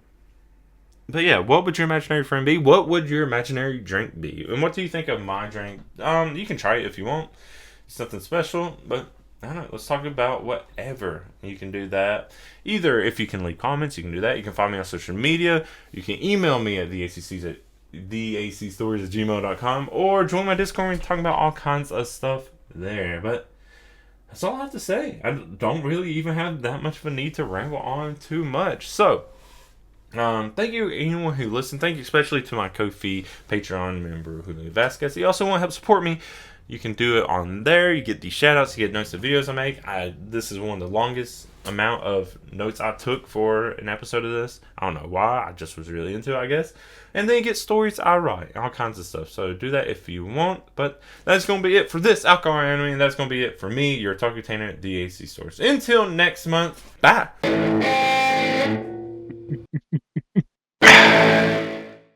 yeah, what would your imaginary friend be? What would your imaginary drink be? And what do you think of my drink? You can try it if you want. It's something special, but I don't know. Let's talk about whatever. You can do that. Either if you can leave comments, you can do that. You can find me on social media. You can email me at theacstories@gmail.com, or join my Discord. We're talking about all kinds of stuff there. But that's all I have to say. I don't really even have that much of a need to ramble on too much. So, thank you anyone who listened. Thank you especially to my Ko-fi Patreon member Julio Vasquez. You also want to help support me, you can do it on there. You get these shout outs, you get notes of videos I make. This is one of the longest amount of notes I took for an episode of this. I don't know why. I just was really into it, I guess. And then you get stories I write, all kinds of stuff. So do that if you want. But that's going to be it for this Alcoholandanime. And that's going to be it for me, your otaku tainer at the AC Stories. Until next month, bye.